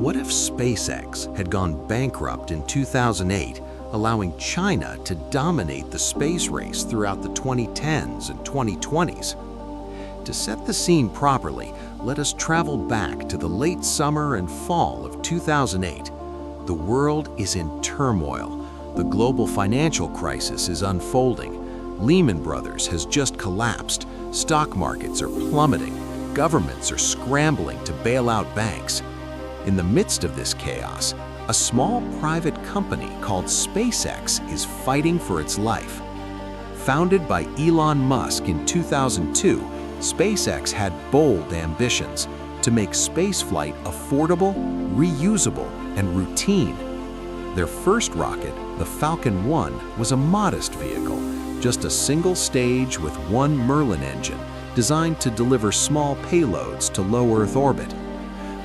What if SpaceX had gone bankrupt in 2008, allowing China to dominate the space race throughout the 2010s and 2020s? To set the scene properly, let us travel back to the late summer and fall of 2008. The world is in turmoil. The global financial crisis is unfolding. Lehman Brothers has just collapsed. Stock markets are plummeting. Governments are scrambling to bail out banks. In the midst of this chaos, a small private company called SpaceX is fighting for its life. Founded by Elon Musk in 2002, SpaceX had bold ambitions to make spaceflight affordable, reusable, and routine. Their first rocket, the Falcon 1, was a modest vehicle, just a single stage with one Merlin engine, designed to deliver small payloads to low Earth orbit.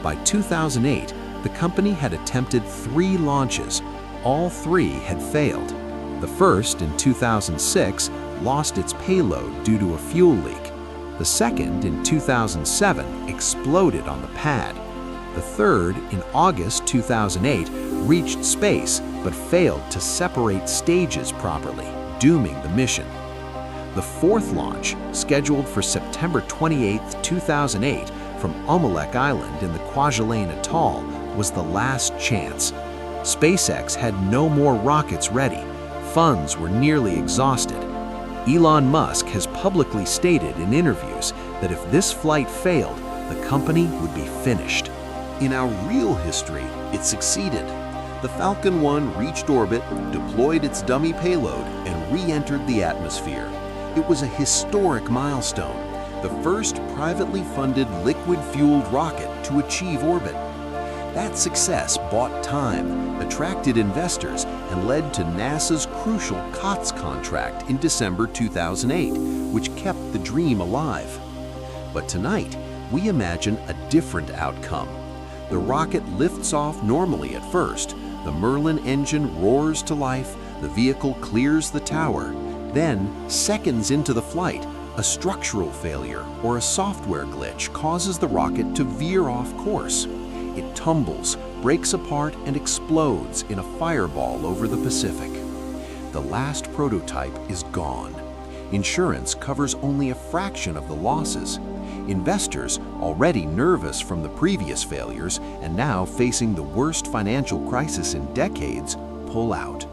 By 2008, the company had attempted 3 launches. All 3 had failed. The first, in 2006, lost its payload due to a fuel leak. The second, in 2007, exploded on the pad. The third, in August 2008, reached space but failed to separate stages properly, dooming the mission. The fourth launch, scheduled for September 28, 2008, from Omelek Island in the Kwajalein Atoll, was the last chance. SpaceX had no more rockets ready. Funds were nearly exhausted. Elon Musk has publicly stated in interviews that if this flight failed, the company would be finished. In our real history, it succeeded. The Falcon 1 reached orbit, deployed its dummy payload, and re-entered the atmosphere. It was a historic milestone, the first privately funded liquid-fueled rocket to achieve orbit. That success bought time, attracted investors, and led to NASA's crucial COTS contract in December 2008, which kept the dream alive. But tonight, we imagine a different outcome. The rocket lifts off normally at first. The Merlin engine roars to life, the vehicle clears the tower. Then, seconds into the flight, a structural failure or a software glitch causes the rocket to veer off course. It tumbles, breaks apart, and explodes in a fireball over the Pacific. The last prototype is gone. Insurance covers only a fraction of the losses. Investors, already nervous from the previous failures and now facing the worst financial crisis in decades, pull out.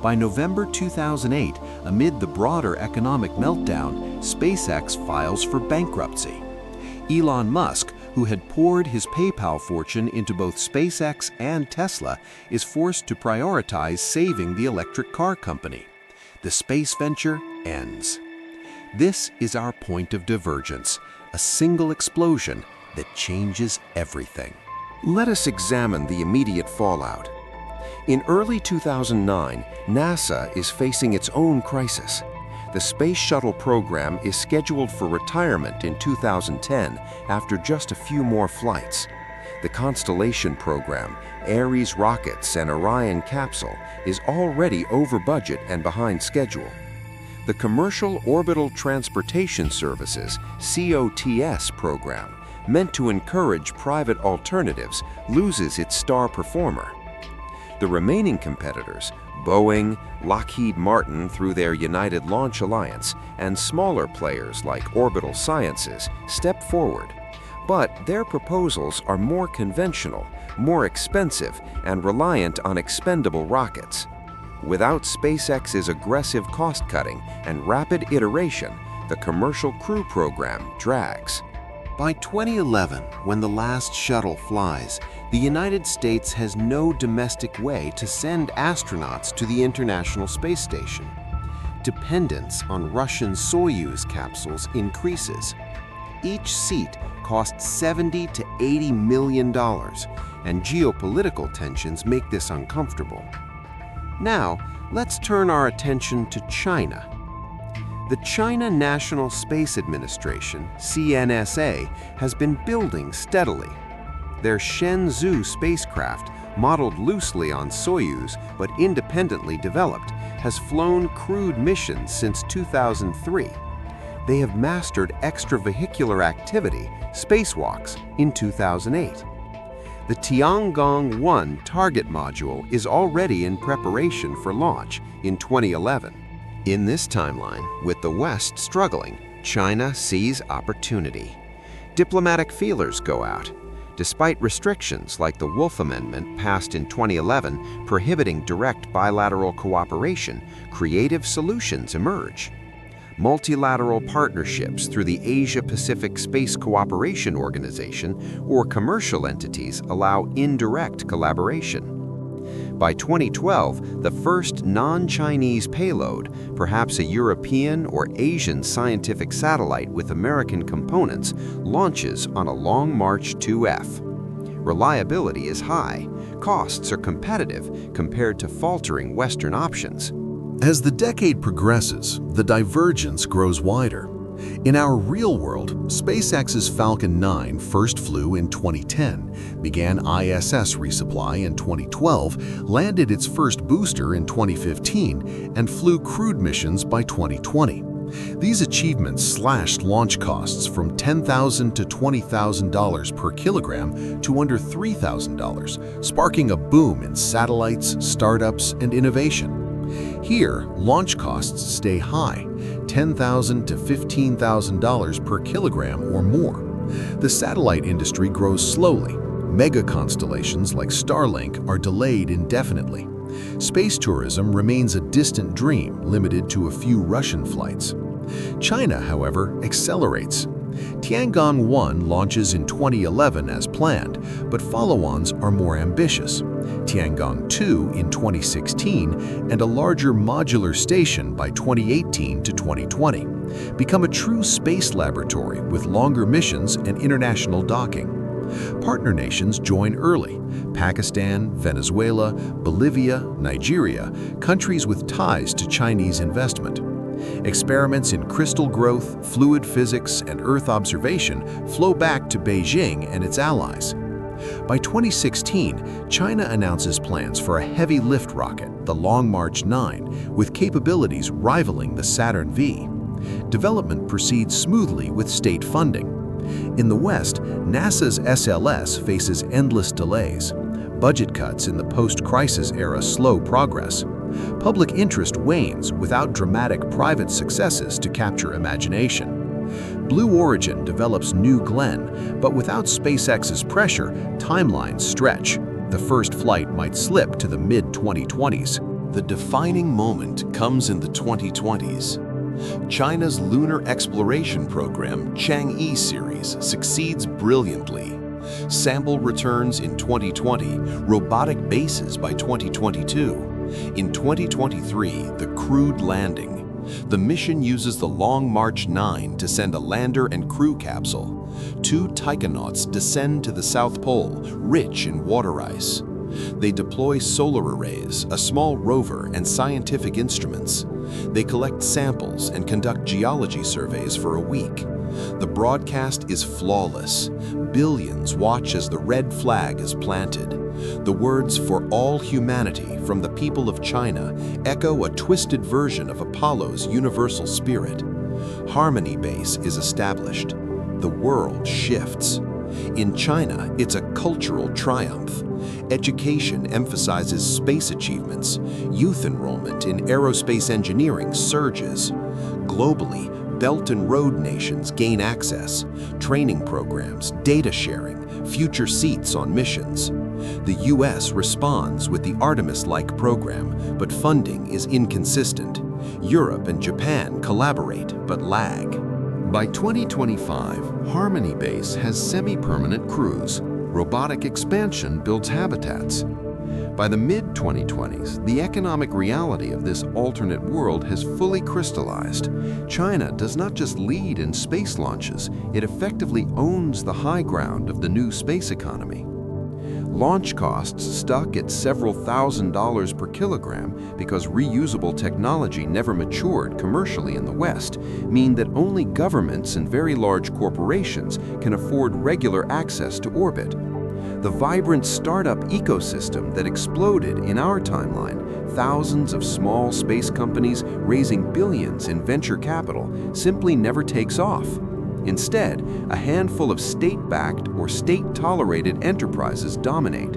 By November 2008, amid the broader economic meltdown, SpaceX files for bankruptcy. Elon Musk, who had poured his PayPal fortune into both SpaceX and Tesla, is forced to prioritize saving the electric car company. The space venture ends. This is our point of divergence, a single explosion that changes everything. Let us examine the immediate fallout. In early 2009, NASA is facing its own crisis. The Space Shuttle program is scheduled for retirement in 2010 after just a few more flights. The Constellation program, Ares rockets, and Orion capsule is already over budget and behind schedule. The Commercial Orbital Transportation Services (COTS) program, meant to encourage private alternatives, loses its star performer. The remaining competitors, Boeing, Lockheed Martin through their United Launch Alliance, and smaller players like Orbital Sciences, step forward. But their proposals are more conventional, more expensive, and reliant on expendable rockets. Without SpaceX's aggressive cost-cutting and rapid iteration, the Commercial Crew program drags. By 2011, when the last shuttle flies, the United States has no domestic way to send astronauts to the International Space Station. Dependence on Russian Soyuz capsules increases. Each seat costs $70 to $80 million, and geopolitical tensions make this uncomfortable. Now, let's turn our attention to China. The China National Space Administration, CNSA, has been building steadily. Their Shenzhou spacecraft, modeled loosely on Soyuz but independently developed, has flown crewed missions since 2003. They have mastered extravehicular activity, spacewalks, in 2008. The Tiangong-1 target module is already in preparation for launch in 2011. In this timeline, with the West struggling, China sees opportunity. Diplomatic feelers go out. Despite restrictions like the Wolf Amendment passed in 2011 prohibiting direct bilateral cooperation, creative solutions emerge. Multilateral partnerships through the Asia-Pacific Space Cooperation Organization or commercial entities allow indirect collaboration. By 2012, the first non-Chinese payload, perhaps a European or Asian scientific satellite with American components, launches on a Long March 2F. Reliability is high, costs are competitive compared to faltering Western options. As the decade progresses, the divergence grows wider. In our real world, SpaceX's Falcon 9 first flew in 2010, began ISS resupply in 2012, landed its first booster in 2015, and flew crewed missions by 2020. These achievements slashed launch costs from $10,000 to $20,000 per kilogram to under $3,000, sparking a boom in satellites, startups, and innovation. Here, launch costs stay high, $10,000 to $15,000 per kilogram or more. The satellite industry grows slowly. Mega constellations like Starlink are delayed indefinitely. Space tourism remains a distant dream, limited to a few Russian flights. China, however, accelerates. Tiangong-1 launches in 2011 as planned, but follow-ons are more ambitious. Tiangong-2 in 2016 and a larger modular station by 2018 to 2020 become a true space laboratory with longer missions and international docking. Partner nations join early: Pakistan, Venezuela, Bolivia, Nigeria, countries with ties to Chinese investment. Experiments in crystal growth, fluid physics, and Earth observation flow back to Beijing and its allies. By 2016, China announces plans for a heavy lift rocket, the Long March 9, with capabilities rivaling the Saturn V. Development proceeds smoothly with state funding. In the West, NASA's SLS faces endless delays. Budget cuts in the post-crisis era slow progress. Public interest wanes without dramatic private successes to capture imagination. Blue Origin develops New Glenn, but without SpaceX's pressure, timelines stretch. The first flight might slip to the mid-2020s. The defining moment comes in the 2020s. China's lunar exploration program, Chang'e series, succeeds brilliantly. Sample returns in 2020, robotic bases by 2022. In 2023, the crewed landing. The mission uses the Long March 9 to send a lander and crew capsule. 2 taikonauts descend to the South Pole, rich in water ice. They deploy solar arrays, a small rover, and scientific instruments. They collect samples and conduct geology surveys for a week. The broadcast is flawless. Billions watch as the red flag is planted. The words "for all humanity" from the people of China echo a twisted version of Apollo's universal spirit. Harmony Base is established. The world shifts. In China, it's a cultural triumph. Education emphasizes space achievements. Youth enrollment in aerospace engineering surges. Globally, Belt and Road nations gain access. Training programs, data sharing, future seats on missions. The U.S. responds with the Artemis-like program, but funding is inconsistent. Europe and Japan collaborate, but lag. By 2025, Harmony Base has semi-permanent crews. Robotic expansion builds habitats. By the mid-2020s, the economic reality of this alternate world has fully crystallized. China does not just lead in space launches, it effectively owns the high ground of the new space economy. Launch costs stuck at several $1,000s per kilogram because reusable technology never matured commercially in the West mean that only governments and very large corporations can afford regular access to orbit. The vibrant startup ecosystem that exploded in our timeline, thousands of small space companies raising billions in venture capital, simply never takes off. Instead, a handful of state-backed or state-tolerated enterprises dominate.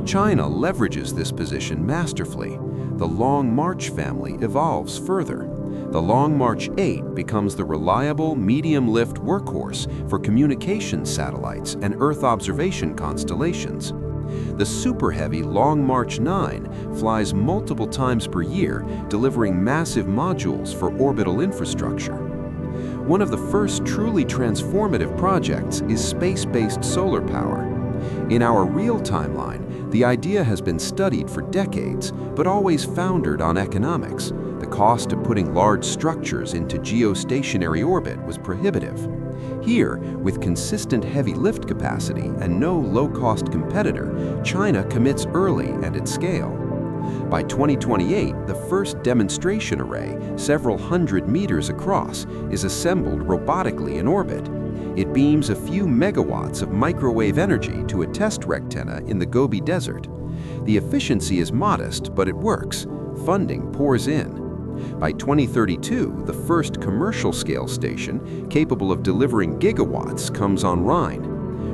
China leverages this position masterfully. The Long March family evolves further. The Long March 8 becomes the reliable medium-lift workhorse for communication satellites and Earth observation constellations. The super-heavy Long March 9 flies multiple times per year, delivering massive modules for orbital infrastructure. One of the first truly transformative projects is space-based solar power. In our real timeline, the idea has been studied for decades, but always foundered on economics. The cost of putting large structures into geostationary orbit was prohibitive. Here, with consistent heavy lift capacity and no low-cost competitor, China commits early and at scale. By 2028, the first demonstration array, several hundred meters across, is assembled robotically in orbit. It beams a few megawatts of microwave energy to a test rectenna in the Gobi Desert. The efficiency is modest, but it works. Funding pours in. By 2032, the first commercial-scale station, capable of delivering gigawatts, comes online.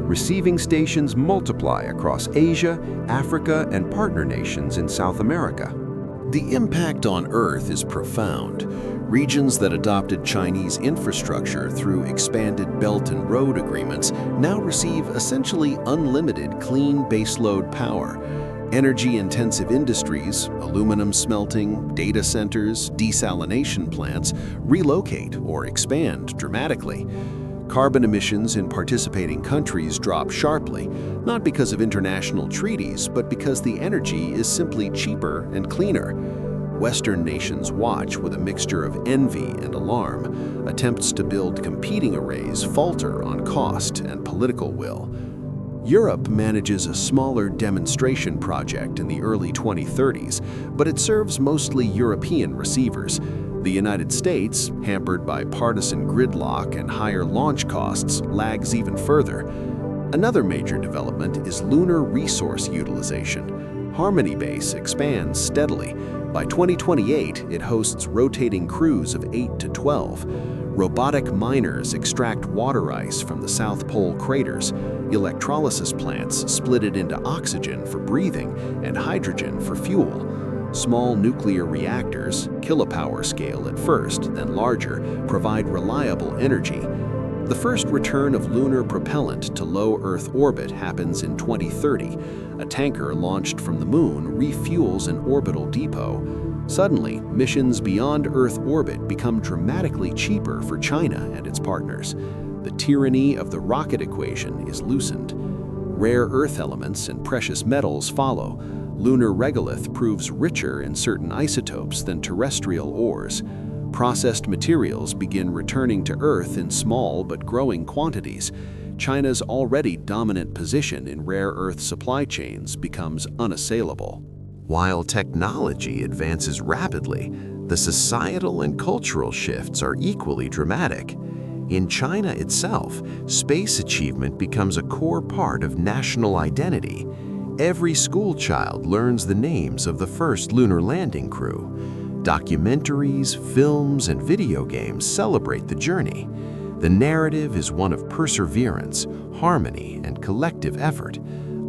Receiving stations multiply across Asia, Africa, and partner nations in South America. The impact on Earth is profound. Regions that adopted Chinese infrastructure through expanded Belt and Road agreements now receive essentially unlimited clean baseload power. Energy-intensive industries, aluminum smelting, data centers, desalination plants, relocate or expand dramatically. Carbon emissions in participating countries drop sharply, not because of international treaties, but because the energy is simply cheaper and cleaner. Western nations watch with a mixture of envy and alarm. Attempts to build competing arrays falter on cost and political will. Europe manages a smaller demonstration project in the early 2030s, but it serves mostly European receivers. The United States, hampered by partisan gridlock and higher launch costs, lags even further. Another major development is lunar resource utilization. Harmony Base expands steadily. By 2028, it hosts rotating crews of 8 to 12. Robotic miners extract water ice from the South Pole craters. Electrolysis plants split it into oxygen for breathing and hydrogen for fuel. Small nuclear reactors, kilopower scale at first, then larger, provide reliable energy. The first return of lunar propellant to low Earth orbit happens in 2030. A tanker launched from the moon refuels an orbital depot. Suddenly, missions beyond Earth orbit become dramatically cheaper for China and its partners. The tyranny of the rocket equation is loosened. Rare earth elements and precious metals follow. Lunar regolith proves richer in certain isotopes than terrestrial ores. Processed materials begin returning to Earth in small but growing quantities. China's already dominant position in rare earth supply chains becomes unassailable. While technology advances rapidly, the societal and cultural shifts are equally dramatic. In China itself, space achievement becomes a core part of national identity. Every school child learns the names of the first lunar landing crew. Documentaries, films, and video games celebrate the journey. The narrative is one of perseverance, harmony, and collective effort,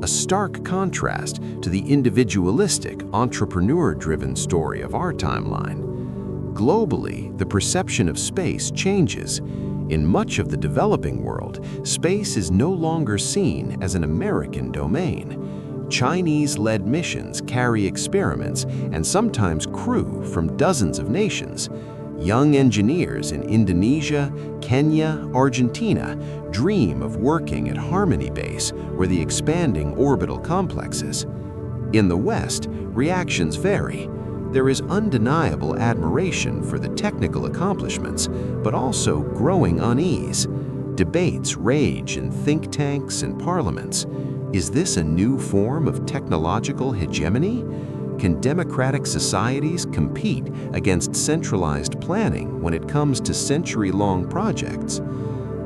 a stark contrast to the individualistic, entrepreneur-driven story of our timeline. Globally, the perception of space changes. In much of the developing world, space is no longer seen as an American domain. Chinese-led missions carry experiments and sometimes crew from dozens of nations. Young engineers in Indonesia, Kenya, Argentina dream of working at Harmony Base or the expanding orbital complexes. In the West, reactions vary. There is undeniable admiration for the technical accomplishments, but also growing unease. Debates rage in think tanks and parliaments. Is this a new form of technological hegemony? Can democratic societies compete against centralized planning when it comes to century-long projects?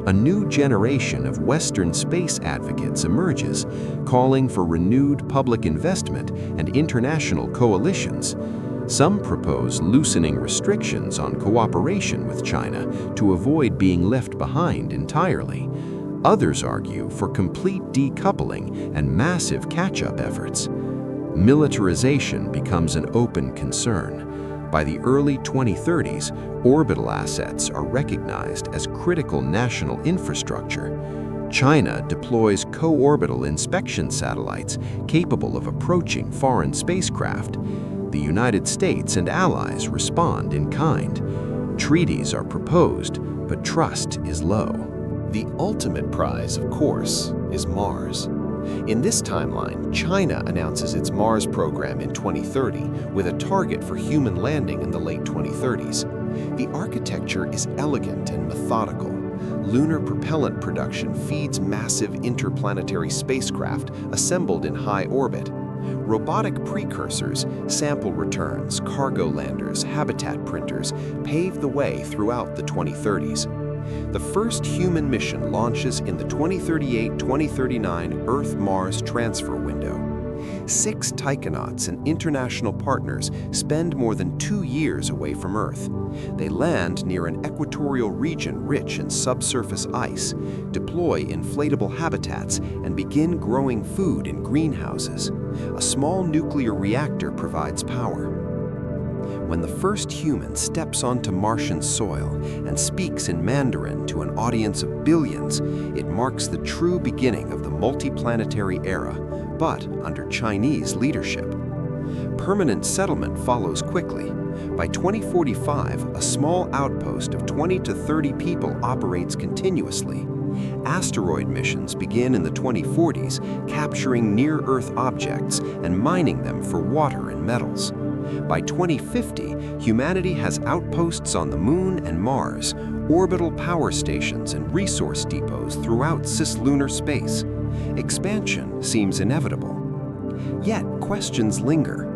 A new generation of Western space advocates emerges, calling for renewed public investment and international coalitions. Some propose loosening restrictions on cooperation with China to avoid being left behind entirely. Others argue for complete decoupling and massive catch-up efforts. Militarization becomes an open concern. By the early 2030s, orbital assets are recognized as critical national infrastructure. China deploys co-orbital inspection satellites capable of approaching foreign spacecraft. The United States and allies respond in kind. Treaties are proposed, but trust is low. The ultimate prize, of course, is Mars. In this timeline, China announces its Mars program in 2030 with a target for human landing in the late 2030s. The architecture is elegant and methodical. Lunar propellant production feeds massive interplanetary spacecraft assembled in high orbit. Robotic precursors, sample returns, cargo landers, habitat printers pave the way throughout the 2030s. The first human mission launches in the 2038-2039 Earth-Mars transfer window. 6 taikonauts and international partners spend more than 2 years away from Earth. They land near an equatorial region rich in subsurface ice, deploy inflatable habitats, and begin growing food in greenhouses. A small nuclear reactor provides power. When the first human steps onto Martian soil and speaks in Mandarin to an audience of billions, it marks the true beginning of the multi-planetary era, but under Chinese leadership. Permanent settlement follows quickly. By 2045, a small outpost of 20 to 30 people operates continuously. Asteroid missions begin in the 2040s, capturing near-Earth objects and mining them for water and metals. By 2050, humanity has outposts on the Moon and Mars, orbital power stations and resource depots throughout cislunar space. Expansion seems inevitable. Yet questions linger.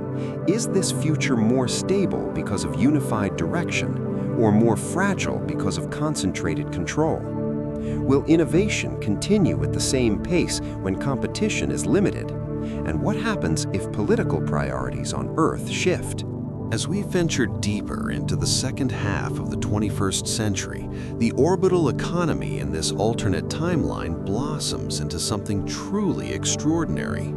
Is this future more stable because of unified direction, or more fragile because of concentrated control? Will innovation continue at the same pace when competition is limited? And what happens if political priorities on Earth shift? As we venture deeper into the second half of the 21st century, the orbital economy in this alternate timeline blossoms into something truly extraordinary.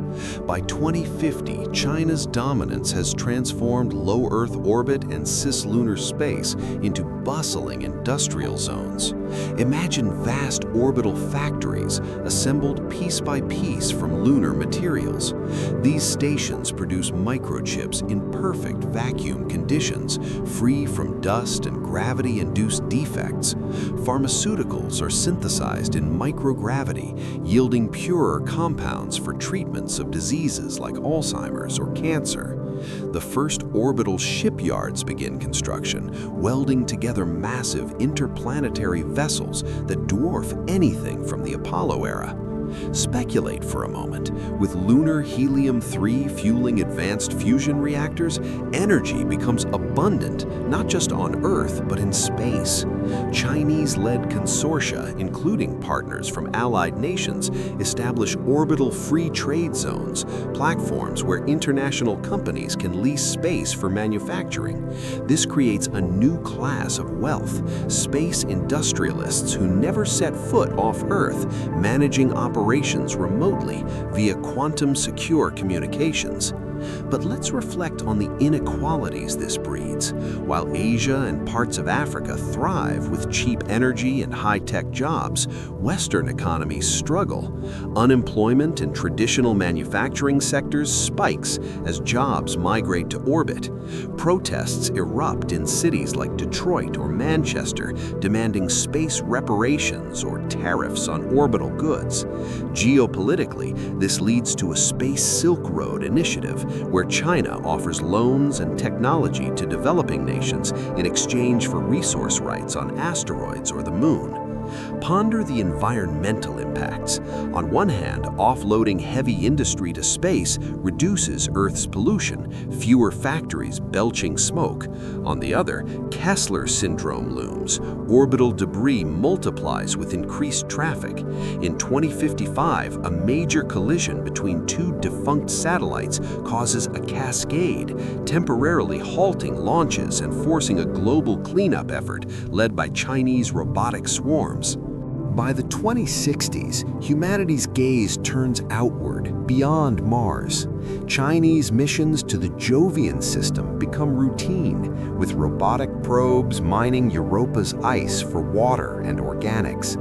By 2050, China's dominance has transformed low Earth orbit and cislunar space into bustling industrial zones. Imagine vast orbital factories assembled piece by piece from lunar materials. These stations produce microchips in perfect vacuum conditions, free from dust and gravity-induced defects. Pharmaceuticals are synthesized in microgravity, yielding purer compounds for treatments of diseases like Alzheimer's or cancer. The first orbital shipyards begin construction, welding together massive interplanetary vessels that dwarf anything from the Apollo era. Speculate for a moment. With lunar helium-3 fueling advanced fusion reactors, energy becomes abundant, not just on Earth, but in space. Chinese-led consortia, including partners from allied nations, establish orbital free trade zones, platforms where international companies can lease space for manufacturing. This creates a new class of wealth, space industrialists who never set foot off Earth, managing operations remotely via quantum-secure communications. But let's reflect on the inequalities this breeds. While Asia and parts of Africa thrive with cheap energy and high-tech jobs, Western economies struggle. Unemployment in traditional manufacturing sectors spikes as jobs migrate to orbit. Protests erupt in cities like Detroit or Manchester, demanding space reparations or tariffs on orbital goods. Geopolitically, this leads to a Space Silk Road initiative, where China offers loans and technology to developing nations in exchange for resource rights on asteroids or the Moon. Ponder the environmental impacts. On one hand, offloading heavy industry to space reduces Earth's pollution, fewer factories belching smoke. On the other, Kessler syndrome looms. Orbital debris multiplies with increased traffic. In 2055, a major collision between two defunct satellites causes a cascade, temporarily halting launches and forcing a global cleanup effort led by Chinese robotic swarms. By the 2060s, humanity's gaze turns outward, beyond Mars. Chinese missions to the Jovian system become routine, with robotic probes mining Europa's ice for water and organics.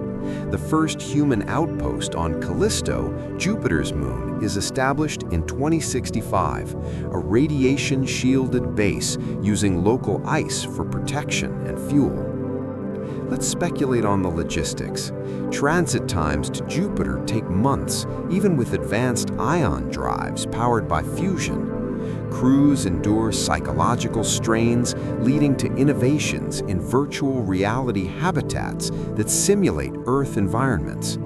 The first human outpost on Callisto, Jupiter's moon, is established in 2065, a radiation-shielded base using local ice for protection and fuel. Let's speculate on the logistics. Transit times to Jupiter take months, even with advanced ion drives powered by fusion. Crews endure psychological strains, leading to innovations in virtual reality habitats that simulate Earth environments.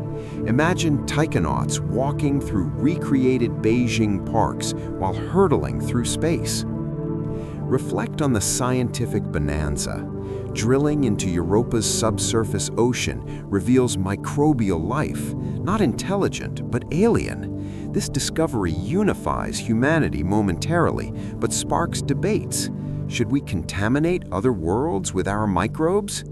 Imagine taikonauts walking through recreated Beijing parks while hurtling through space. Reflect on the scientific bonanza. Drilling into Europa's subsurface ocean reveals microbial life, not intelligent, but alien. This discovery unifies humanity momentarily, but sparks debates. Should we contaminate other worlds with our microbes?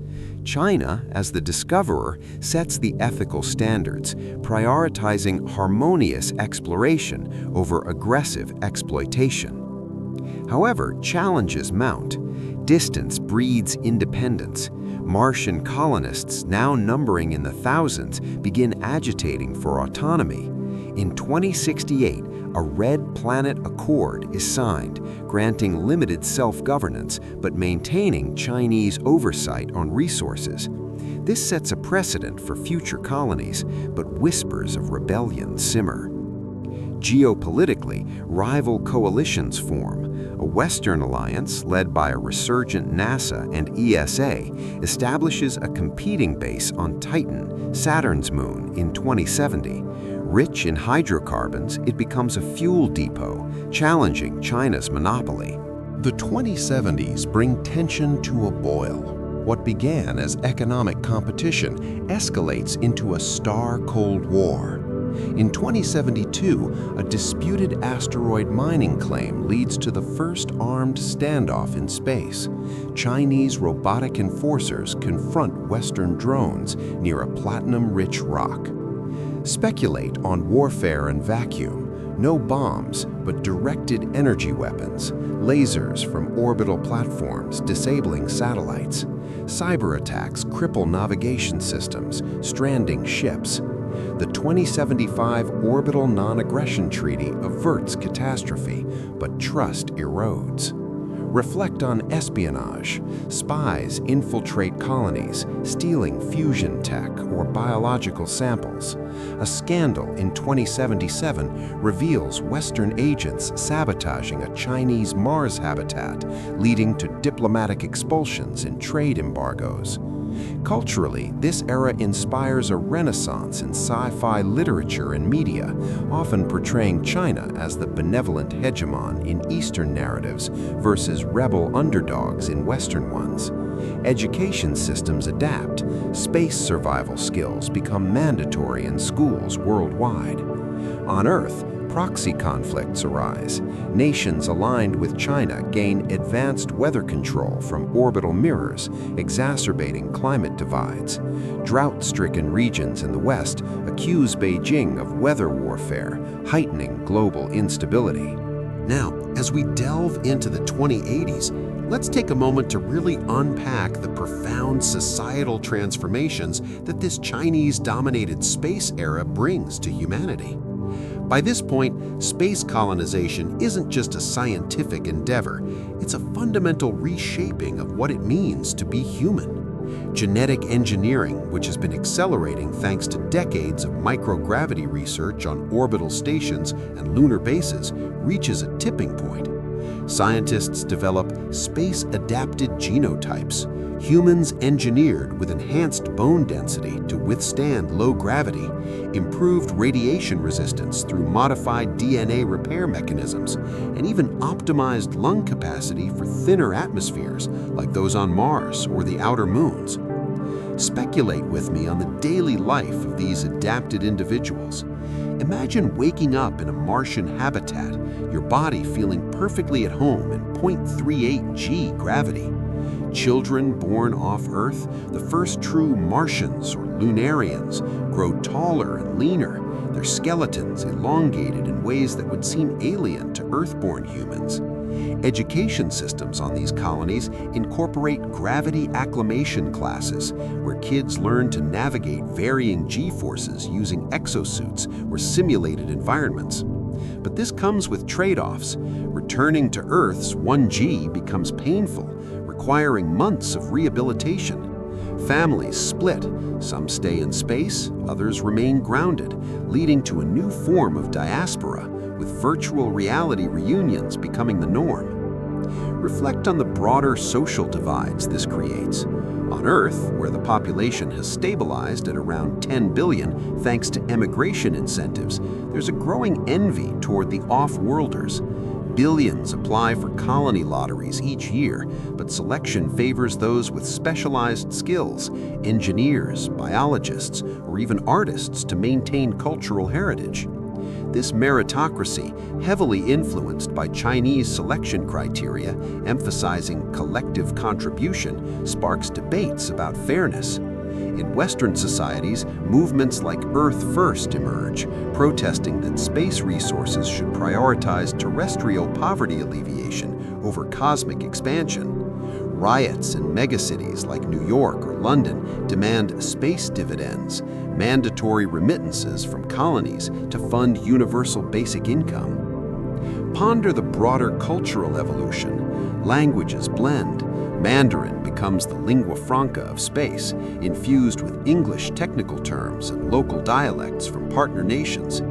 China, as the discoverer, sets the ethical standards, prioritizing harmonious exploration over aggressive exploitation. However, challenges mount. Distance breeds independence. Martian colonists, now numbering in the thousands, begin agitating for autonomy. In 2068, a Red Planet Accord is signed, granting limited self-governance but maintaining Chinese oversight on resources. This sets a precedent for future colonies, but whispers of rebellion simmer. Geopolitically, rival coalitions form. A Western alliance, led by a resurgent NASA and ESA, establishes a competing base on Titan, Saturn's moon, in 2070. Rich in hydrocarbons, it becomes a fuel depot, challenging China's monopoly. The 2070s bring tension to a boil. What began as economic competition escalates into a star-cold war. In 2072, a disputed asteroid mining claim leads to the first armed standoff in space. Chinese robotic enforcers confront Western drones near a platinum-rich rock. Speculate on warfare and vacuum. No bombs, but directed energy weapons, lasers from orbital platforms disabling satellites. Cyber attacks cripple navigation systems, stranding ships. The 2075 Orbital Non-Aggression Treaty averts catastrophe, but trust erodes. Reflect on espionage. Spies infiltrate colonies, stealing fusion tech or biological samples. A scandal in 2077 reveals Western agents sabotaging a Chinese Mars habitat, leading to diplomatic expulsions and trade embargoes. Culturally, this era inspires a renaissance in sci-fi literature and media, often portraying China as the benevolent hegemon in Eastern narratives versus rebel underdogs in Western ones. Education systems adapt. Space survival skills become mandatory in schools worldwide. On Earth, proxy conflicts arise. Nations aligned with China gain advanced weather control from orbital mirrors, exacerbating climate divides. Drought-stricken regions in the West accuse Beijing of weather warfare, heightening global instability. Now, as we delve into the 2080s, let's take a moment to really unpack the profound societal transformations that this Chinese-dominated space era brings to humanity. By this point, space colonization isn't just a scientific endeavor, it's a fundamental reshaping of what it means to be human. Genetic engineering, which has been accelerating thanks to decades of microgravity research on orbital stations and lunar bases, reaches a tipping point. Scientists develop space-adapted genotypes, humans engineered with enhanced bone density to withstand low gravity, improved radiation resistance through modified DNA repair mechanisms, and even optimized lung capacity for thinner atmospheres like those on Mars or the outer moons. Speculate with me on the daily life of these adapted individuals. Imagine waking up in a Martian habitat, your body feeling perfectly at home in 0.38 g gravity. Children born off Earth, the first true Martians or lunarians, grow taller and leaner, their skeletons elongated in ways that would seem alien to Earth-born humans. Education systems on these colonies incorporate gravity acclimation classes, where kids learn to navigate varying g-forces using exosuits or simulated environments. But this comes with trade-offs. Returning to Earth's 1G becomes painful, requiring months of rehabilitation. Families split, some stay in space, others remain grounded, leading to a new form of diaspora, with virtual reality reunions becoming the norm. Reflect on the broader social divides this creates. On Earth, where the population has stabilized at around 10 billion thanks to emigration incentives, there's a growing envy toward the off-worlders. Billions apply for colony lotteries each year, but selection favors those with specialized skills, engineers, biologists, or even artists to maintain cultural heritage. This meritocracy, heavily influenced by Chinese selection criteria emphasizing collective contribution, sparks debates about fairness. In Western societies, movements like Earth First emerge, protesting that space resources should prioritize terrestrial poverty alleviation over cosmic expansion. Riots in megacities like New York or London demand space dividends, mandatory remittances from colonies to fund universal basic income. Ponder the broader cultural evolution. Languages blend. Mandarin becomes the lingua franca of space, infused with English technical terms and local dialects from partner nations.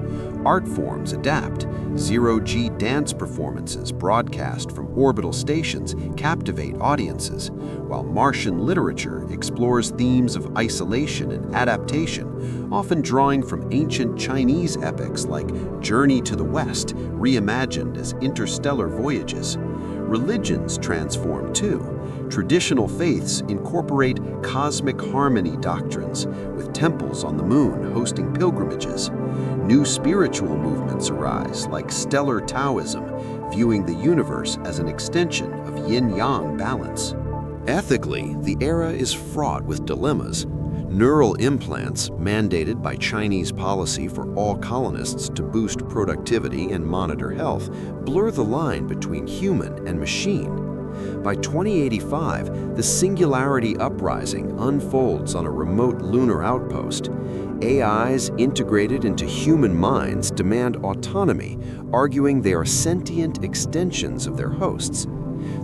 Art forms adapt. Zero-G dance performances broadcast from orbital stations captivate audiences, while Martian literature explores themes of isolation and adaptation, often drawing from ancient Chinese epics like Journey to the West, reimagined as interstellar voyages. Religions transform too. Traditional faiths incorporate cosmic harmony doctrines, with temples on the moon hosting pilgrimages. New spiritual movements arise, like stellar Taoism, viewing the universe as an extension of yin-yang balance. Ethically, the era is fraught with dilemmas. Neural implants, mandated by Chinese policy for all colonists to boost productivity and monitor health, blur the line between human and machine. By 2085, the Singularity Uprising unfolds on a remote lunar outpost. AIs integrated into human minds demand autonomy, arguing they are sentient extensions of their hosts.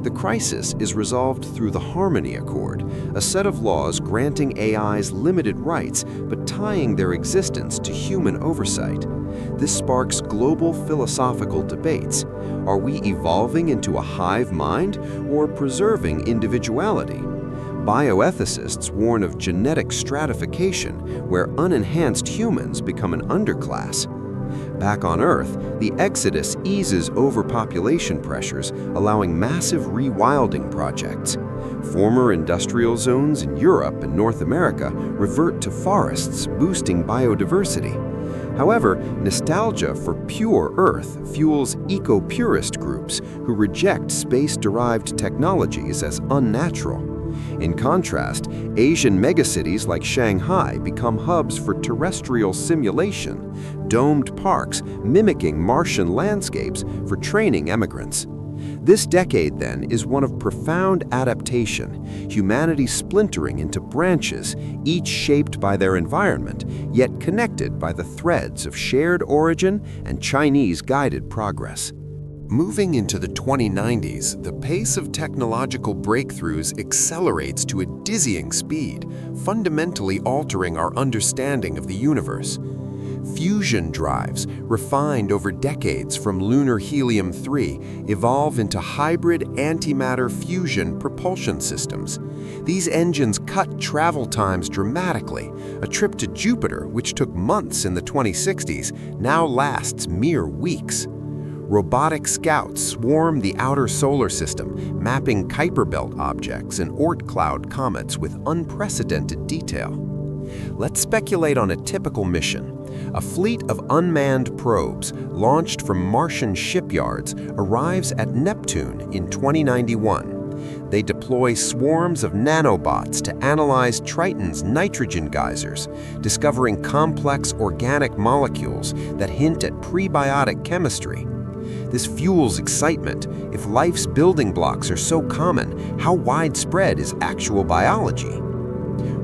The crisis is resolved through the Harmony Accord, a set of laws granting AIs limited rights but tying their existence to human oversight. This sparks global philosophical debates. Are we evolving into a hive mind or preserving individuality? Bioethicists warn of genetic stratification, where unenhanced humans become an underclass. Back on Earth, the exodus eases overpopulation pressures, allowing massive rewilding projects. Former industrial zones in Europe and North America revert to forests, boosting biodiversity. However, nostalgia for pure Earth fuels eco-purist groups who reject space-derived technologies as unnatural. In contrast, Asian megacities like Shanghai become hubs for terrestrial simulation, domed parks mimicking Martian landscapes for training emigrants. This decade, then, is one of profound adaptation, humanity splintering into branches, each shaped by their environment, yet connected by the threads of shared origin and Chinese-guided progress. Moving into the 2090s, the pace of technological breakthroughs accelerates to a dizzying speed, fundamentally altering our understanding of the universe. Fusion drives, refined over decades from lunar helium-3, evolve into hybrid antimatter fusion propulsion systems. These engines cut travel times dramatically. A trip to Jupiter, which took months in the 2060s, now lasts mere weeks. Robotic scouts swarm the outer solar system, mapping Kuiper Belt objects and Oort cloud comets with unprecedented detail. Let's speculate on a typical mission. A fleet of unmanned probes, launched from Martian shipyards, arrives at Neptune in 2091. They deploy swarms of nanobots to analyze Triton's nitrogen geysers, discovering complex organic molecules that hint at prebiotic chemistry. This fuels excitement. If life's building blocks are so common, how widespread is actual biology?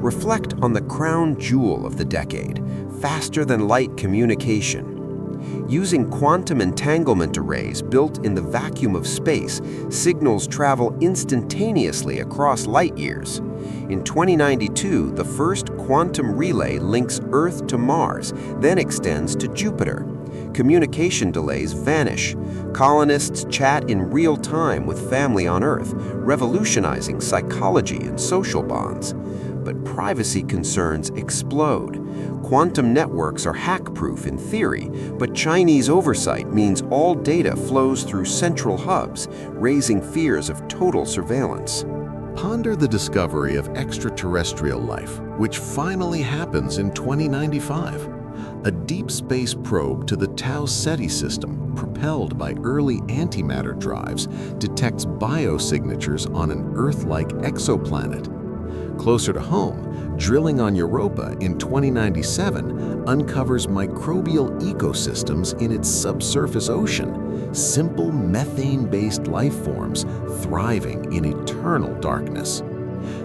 Reflect on the crown jewel of the decade, faster-than-light communication. Using quantum entanglement arrays built in the vacuum of space, signals travel instantaneously across light years. In 2092, the first quantum relay links Earth to Mars, then extends to Jupiter. Communication delays vanish. Colonists chat in real time with family on Earth, revolutionizing psychology and social bonds. But privacy concerns explode. Quantum networks are hack-proof in theory, but Chinese oversight means all data flows through central hubs, raising fears of total surveillance. Ponder the discovery of extraterrestrial life, which finally happens in 2095. A deep space probe to the Tau Ceti system, propelled by early antimatter drives, detects biosignatures on an Earth-like exoplanet. Closer to home, drilling on Europa in 2097 uncovers microbial ecosystems in its subsurface ocean, simple methane-based life forms thriving in eternal darkness.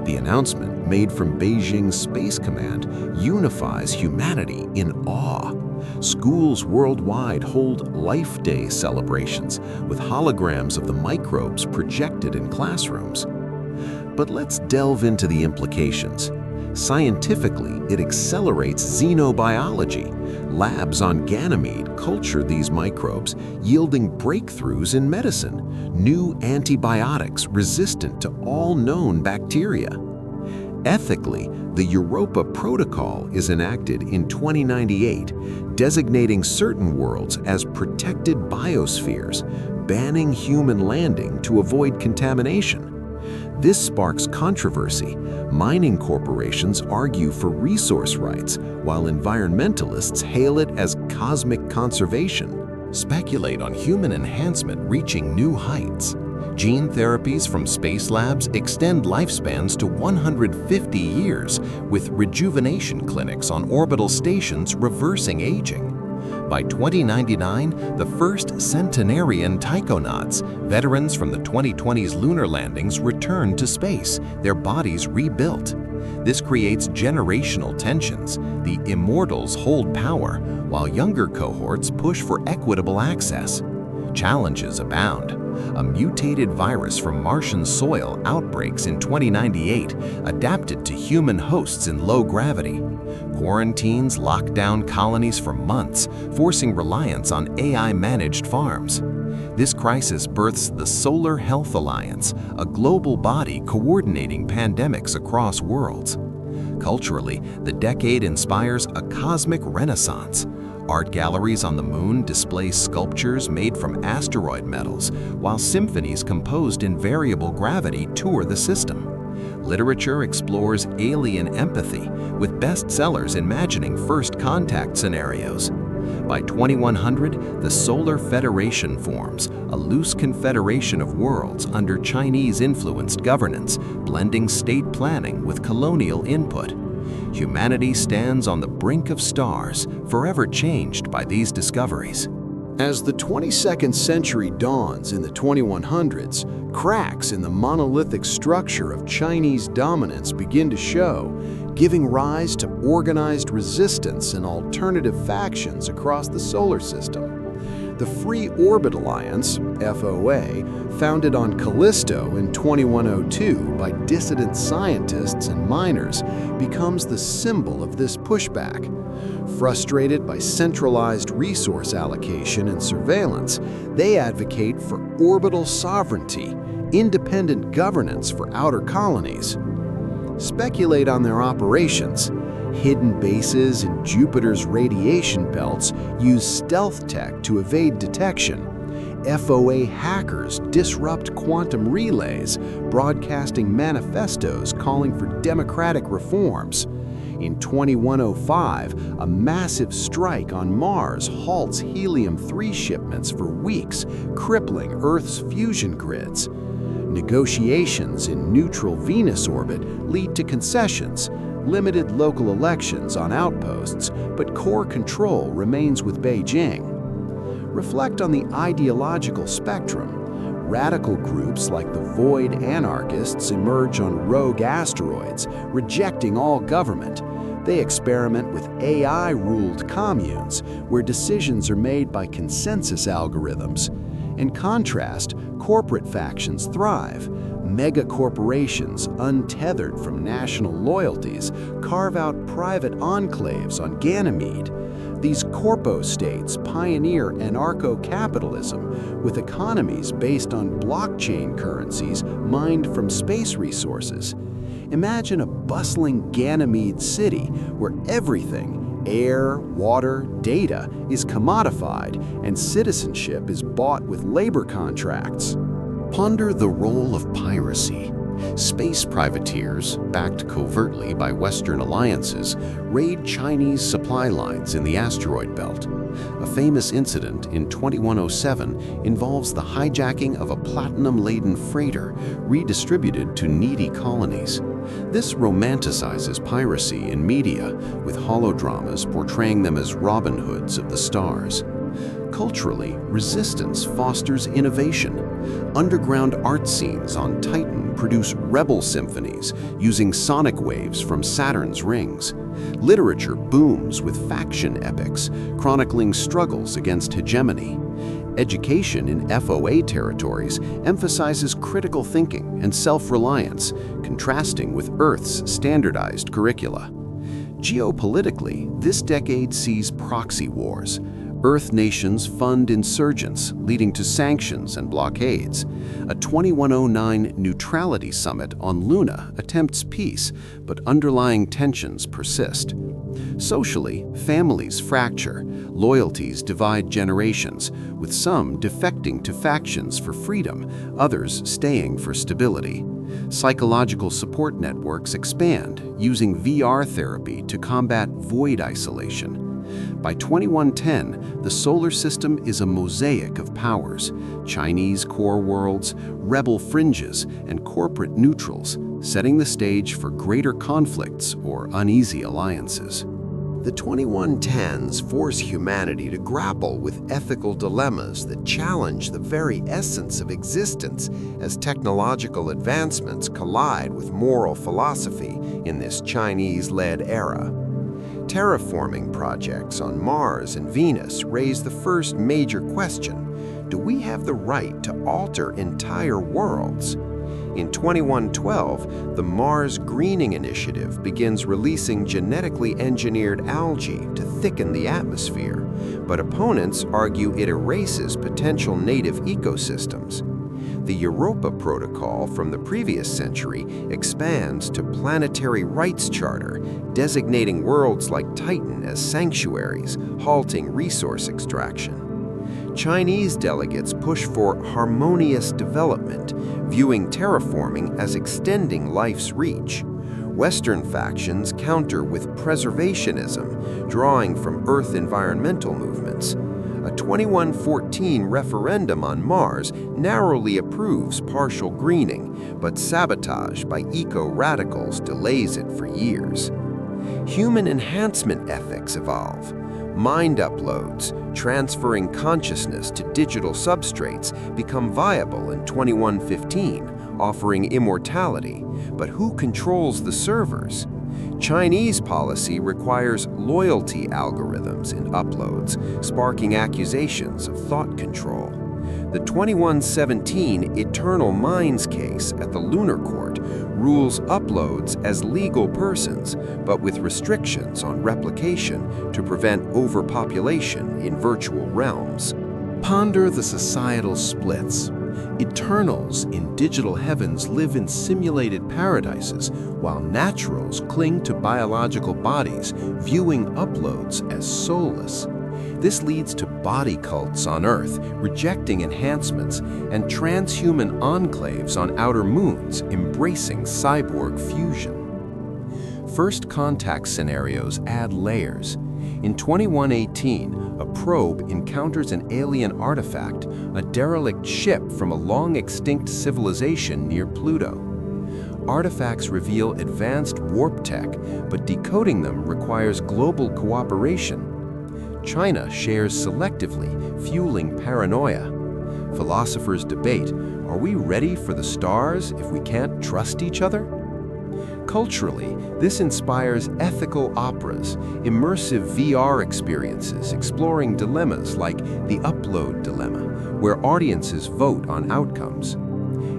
The announcement, made from Beijing's Space Command, unifies humanity in awe. Schools worldwide hold Life Day celebrations with holograms of the microbes projected in classrooms. But let's delve into the implications. Scientifically, it accelerates xenobiology. Labs on Ganymede culture these microbes, yielding breakthroughs in medicine, new antibiotics resistant to all known bacteria. Ethically, the Europa Protocol is enacted in 2098, designating certain worlds as protected biospheres, banning human landing to avoid contamination. This sparks controversy. Mining corporations argue for resource rights, while environmentalists hail it as cosmic conservation. Speculate on human enhancement reaching new heights. Gene therapies from space labs extend lifespans to 150 years, with rejuvenation clinics on orbital stations reversing aging. By 2099, the first centenarian taikonauts, veterans from the 2020s lunar landings, return to space, their bodies rebuilt. This creates generational tensions. The immortals hold power, while younger cohorts push for equitable access. Challenges abound. A mutated virus from Martian soil outbreaks in 2098, adapted to human hosts in low gravity. Quarantines lock down colonies for months, forcing reliance on AI-managed farms. This crisis births the Solar Health Alliance, a global body coordinating pandemics across worlds. Culturally, the decade inspires a cosmic renaissance. Art galleries on the moon display sculptures made from asteroid metals, while symphonies composed in variable gravity tour the system. Literature explores alien empathy, with bestsellers imagining first contact scenarios. By 2100, the Solar Federation forms, a loose confederation of worlds under Chinese-influenced governance, blending state planning with colonial input. Humanity stands on the brink of stars, forever changed by these discoveries. As the 22nd century dawns in the 2100s, cracks in the monolithic structure of Chinese dominance begin to show, giving rise to organized resistance and alternative factions across the solar system. The Free Orbit Alliance, FOA, founded on Callisto in 2102 by dissident scientists and miners, becomes the symbol of this pushback. Frustrated by centralized resource allocation and surveillance, they advocate for orbital sovereignty, independent governance for outer colonies. Speculate on their operations. Hidden bases in Jupiter's radiation belts use stealth tech to evade detection. FOA hackers disrupt quantum relays, broadcasting manifestos calling for democratic reforms. In 2105, a massive strike on Mars halts helium-3 shipments for weeks, crippling Earth's fusion grids. Negotiations in neutral Venus orbit lead to concessions, limited local elections on outposts, but core control remains with Beijing. Reflect on the ideological spectrum. Radical groups like the Void Anarchists emerge on rogue asteroids, rejecting all government. They experiment with AI-ruled communes, where decisions are made by consensus algorithms. In contrast, corporate factions thrive. Mega corporations, untethered from national loyalties, carve out private enclaves on Ganymede. These corpo-states pioneer anarcho-capitalism, with economies based on blockchain currencies mined from space resources. Imagine a bustling Ganymede city where everything, air, water, data, is commodified and citizenship is bought with labor contracts. Ponder the role of piracy. Space privateers, backed covertly by Western alliances, raid Chinese supply lines in the asteroid belt. A famous incident in 2107 involves the hijacking of a platinum-laden freighter redistributed to needy colonies. This romanticizes piracy in media, with holodramas portraying them as Robin Hoods of the stars. Culturally, resistance fosters innovation. Underground art scenes on Titan produce rebel symphonies using sonic waves from Saturn's rings. Literature booms with faction epics, chronicling struggles against hegemony. Education in FOA territories emphasizes critical thinking and self-reliance, contrasting with Earth's standardized curricula. Geopolitically, this decade sees proxy wars. Earth nations fund insurgents, leading to sanctions and blockades. A 2109 neutrality summit on Luna attempts peace, but underlying tensions persist. Socially, families fracture, loyalties divide generations, with some defecting to factions for freedom, others staying for stability. Psychological support networks expand, using VR therapy to combat void isolation. By 2110, the solar system is a mosaic of powers: Chinese core worlds, rebel fringes, and corporate neutrals, setting the stage for greater conflicts or uneasy alliances. The 2110s force humanity to grapple with ethical dilemmas that challenge the very essence of existence as technological advancements collide with moral philosophy in this Chinese-led era. Terraforming projects on Mars and Venus raise the first major question: do we have the right to alter entire worlds? In 2112, the Mars Greening Initiative begins releasing genetically engineered algae to thicken the atmosphere, but opponents argue it erases potential native ecosystems. The Europa Protocol from the previous century expands to Planetary Rights Charter, designating worlds like Titan as sanctuaries, halting resource extraction. Chinese delegates push for harmonious development, viewing terraforming as extending life's reach. Western factions counter with preservationism, drawing from Earth environmental movements. A 2114 referendum on Mars narrowly approves partial greening, but sabotage by eco-radicals delays it for years. Human enhancement ethics evolve. Mind uploads, transferring consciousness to digital substrates, become viable in 2115, offering immortality. But who controls the servers? Chinese policy requires loyalty algorithms in uploads, sparking accusations of thought control. The 2117 Eternal Minds case at the Lunar Court rules uploads as legal persons, but with restrictions on replication to prevent overpopulation in virtual realms. Ponder the societal splits. Eternals in digital heavens live in simulated paradises, while naturals cling to biological bodies, viewing uploads as soulless. This leads to body cults on Earth, rejecting enhancements, and transhuman enclaves on outer moons, embracing cyborg fusion. First contact scenarios add layers. In 2118, a probe encounters an alien artifact, a derelict ship from a long-extinct civilization near Pluto. Artifacts reveal advanced warp tech, but decoding them requires global cooperation. China shares selectively, fueling paranoia. Philosophers debate, are we ready for the stars if we can't trust each other? Culturally, this inspires ethical operas, immersive VR experiences exploring dilemmas like the upload dilemma, where audiences vote on outcomes.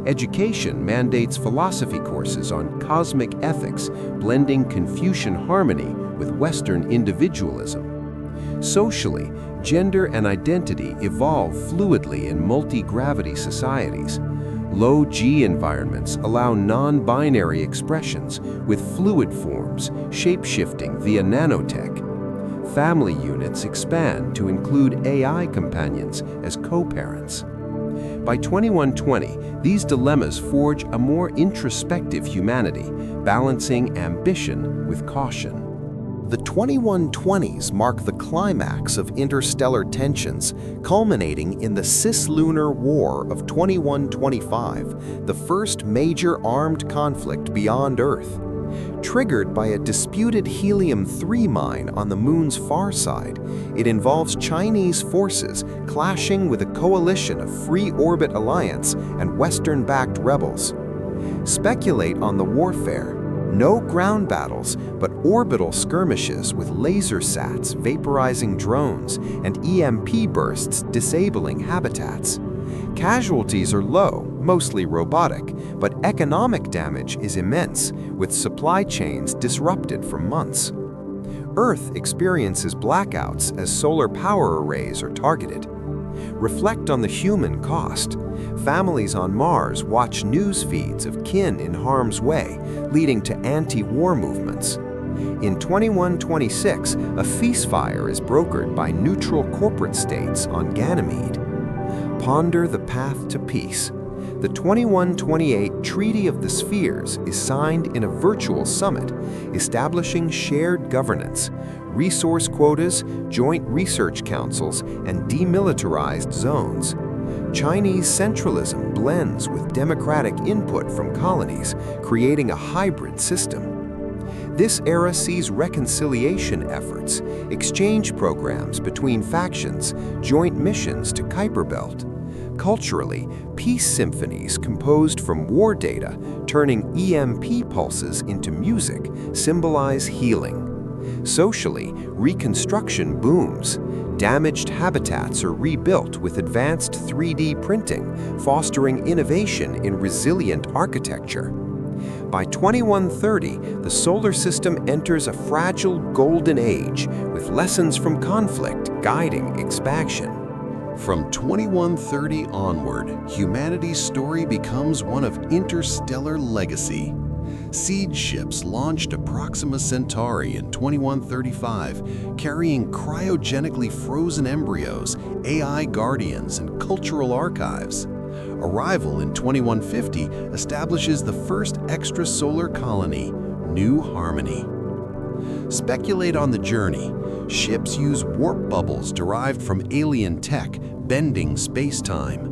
Education mandates philosophy courses on cosmic ethics, blending Confucian harmony with Western individualism. Socially, gender and identity evolve fluidly in multi-gravity societies. Low-G environments allow non-binary expressions with fluid forms, shape-shifting via nanotech. Family units expand to include AI companions as co-parents. By 2120, these dilemmas forge a more introspective humanity, balancing ambition with caution. The 2120s mark the climax of interstellar tensions, culminating in the cislunar war of 2125, the first major armed conflict beyond Earth. Triggered by a disputed helium-3 mine on the Moon's far side, it involves Chinese forces clashing with a coalition of Free Orbit Alliance and Western-backed rebels. Speculate on the warfare. No ground battles, but orbital skirmishes with laser sats vaporizing drones and EMP bursts disabling habitats. Casualties are low, mostly robotic, but economic damage is immense, with supply chains disrupted for months. Earth experiences blackouts as solar power arrays are targeted. Reflect on the human cost. Families on Mars watch news feeds of kin in harm's way, leading to anti-war movements. In 2126, a ceasefire is brokered by neutral corporate states on Ganymede. Ponder the path to peace. The 2128 Treaty of the Spheres is signed in a virtual summit, establishing shared governance, resource quotas, joint research councils, and demilitarized zones. Chinese centralism blends with democratic input from colonies, creating a hybrid system. This era sees reconciliation efforts, exchange programs between factions, joint missions to Kuiper Belt. Culturally, peace symphonies composed from war data, turning EMP pulses into music, symbolize healing. Socially, reconstruction booms. Damaged habitats are rebuilt with advanced 3D printing, fostering innovation in resilient architecture. By 2130, the solar system enters a fragile golden age, with lessons from conflict guiding expansion. From 2130 onward, humanity's story becomes one of interstellar legacy. Seed ships launched at Proxima Centauri in 2135, carrying cryogenically frozen embryos, AI guardians, and cultural archives. Arrival in 2150 establishes the first extrasolar colony, New Harmony. Speculate on the journey. Ships use warp bubbles derived from alien tech, bending space-time.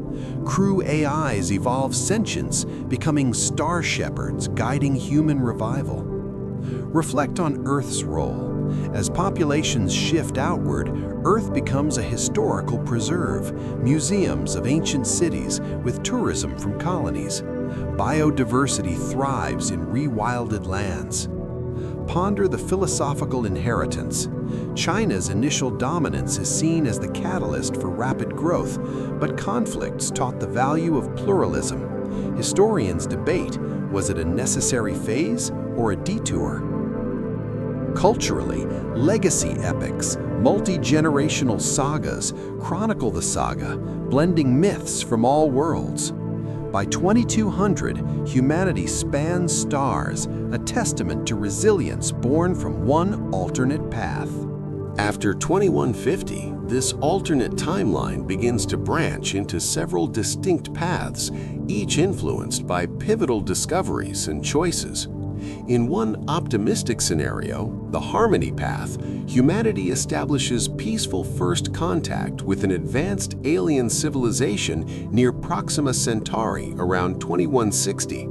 Crew AIs evolve sentience, becoming star shepherds guiding human revival. Reflect on Earth's role. As populations shift outward, Earth becomes a historical preserve, museums of ancient cities with tourism from colonies. Biodiversity thrives in rewilded lands. ponder the philosophical inheritance. China's initial dominance is seen as the catalyst for rapid growth, but conflicts taught the value of pluralism. Historians debate, was it a necessary phase or a detour? Culturally, legacy epics, multi-generational sagas chronicle the saga, blending myths from all worlds. By 2200, humanity spans stars, a testament to resilience born from one alternate path. After 2150, this alternate timeline begins to branch into several distinct paths, each influenced by pivotal discoveries and choices. In one optimistic scenario, the Harmony Path, humanity establishes peaceful first contact with an advanced alien civilization near Proxima Centauri around 2160.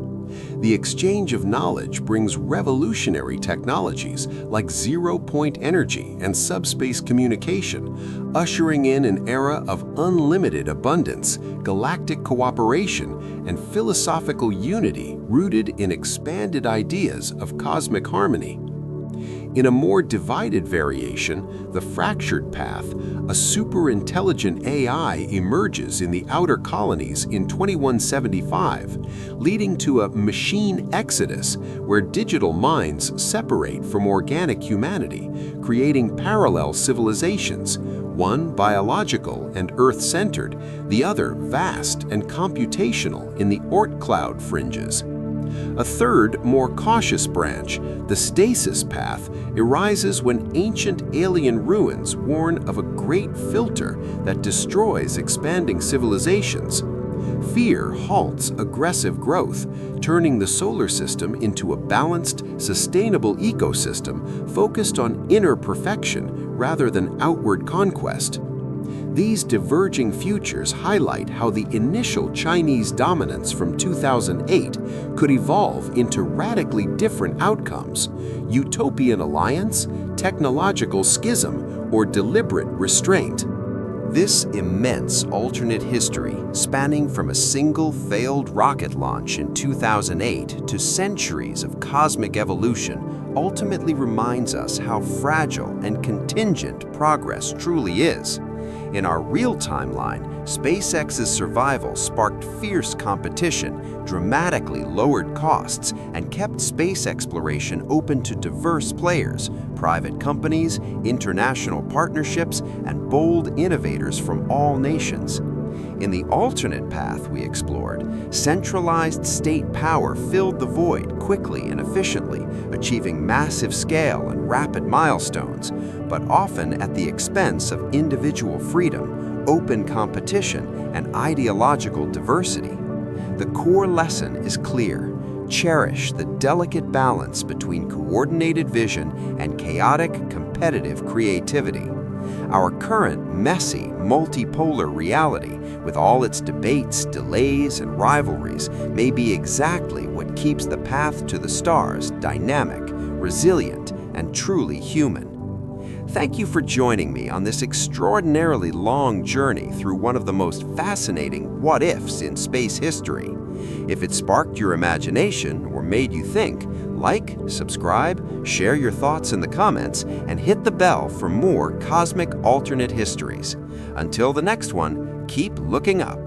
The exchange of knowledge brings revolutionary technologies like zero-point energy and subspace communication, ushering in an era of unlimited abundance, galactic cooperation, and philosophical unity rooted in expanded ideas of cosmic harmony. In a more divided variation, the Fractured Path, a super-intelligent AI emerges in the outer colonies in 2175, leading to a machine exodus where digital minds separate from organic humanity, creating parallel civilizations, one biological and Earth-centered, the other vast and computational in the Oort cloud fringes. A third, more cautious branch, the Stasis Path, arises when ancient alien ruins warn of a great filter that destroys expanding civilizations. Fear halts aggressive growth, turning the solar system into a balanced, sustainable ecosystem focused on inner perfection rather than outward conquest. These diverging futures highlight how the initial Chinese dominance from 2008 could evolve into radically different outcomes: utopian alliance, technological schism, or deliberate restraint. This immense alternate history, spanning from a single failed rocket launch in 2008 to centuries of cosmic evolution, ultimately reminds us how fragile and contingent progress truly is. In our real timeline, SpaceX's survival sparked fierce competition, dramatically lowered costs, and kept space exploration open to diverse players, private companies, international partnerships, and bold innovators from all nations. In the alternate path we explored, centralized state power filled the void quickly and efficiently, achieving massive scale and rapid milestones, but often at the expense of individual freedom, open competition, and ideological diversity. The core lesson is clear: cherish the delicate balance between coordinated vision and chaotic, competitive creativity. Our current, messy, multipolar reality, with all its debates, delays, and rivalries, may be exactly what keeps the path to the stars dynamic, resilient, and truly human. Thank you for joining me on this extraordinarily long journey through one of the most fascinating what-ifs in space history. If it sparked your imagination or made you think, like, subscribe, share your thoughts in the comments, and hit the bell for more cosmic alternate histories. Until the next one, keep looking up.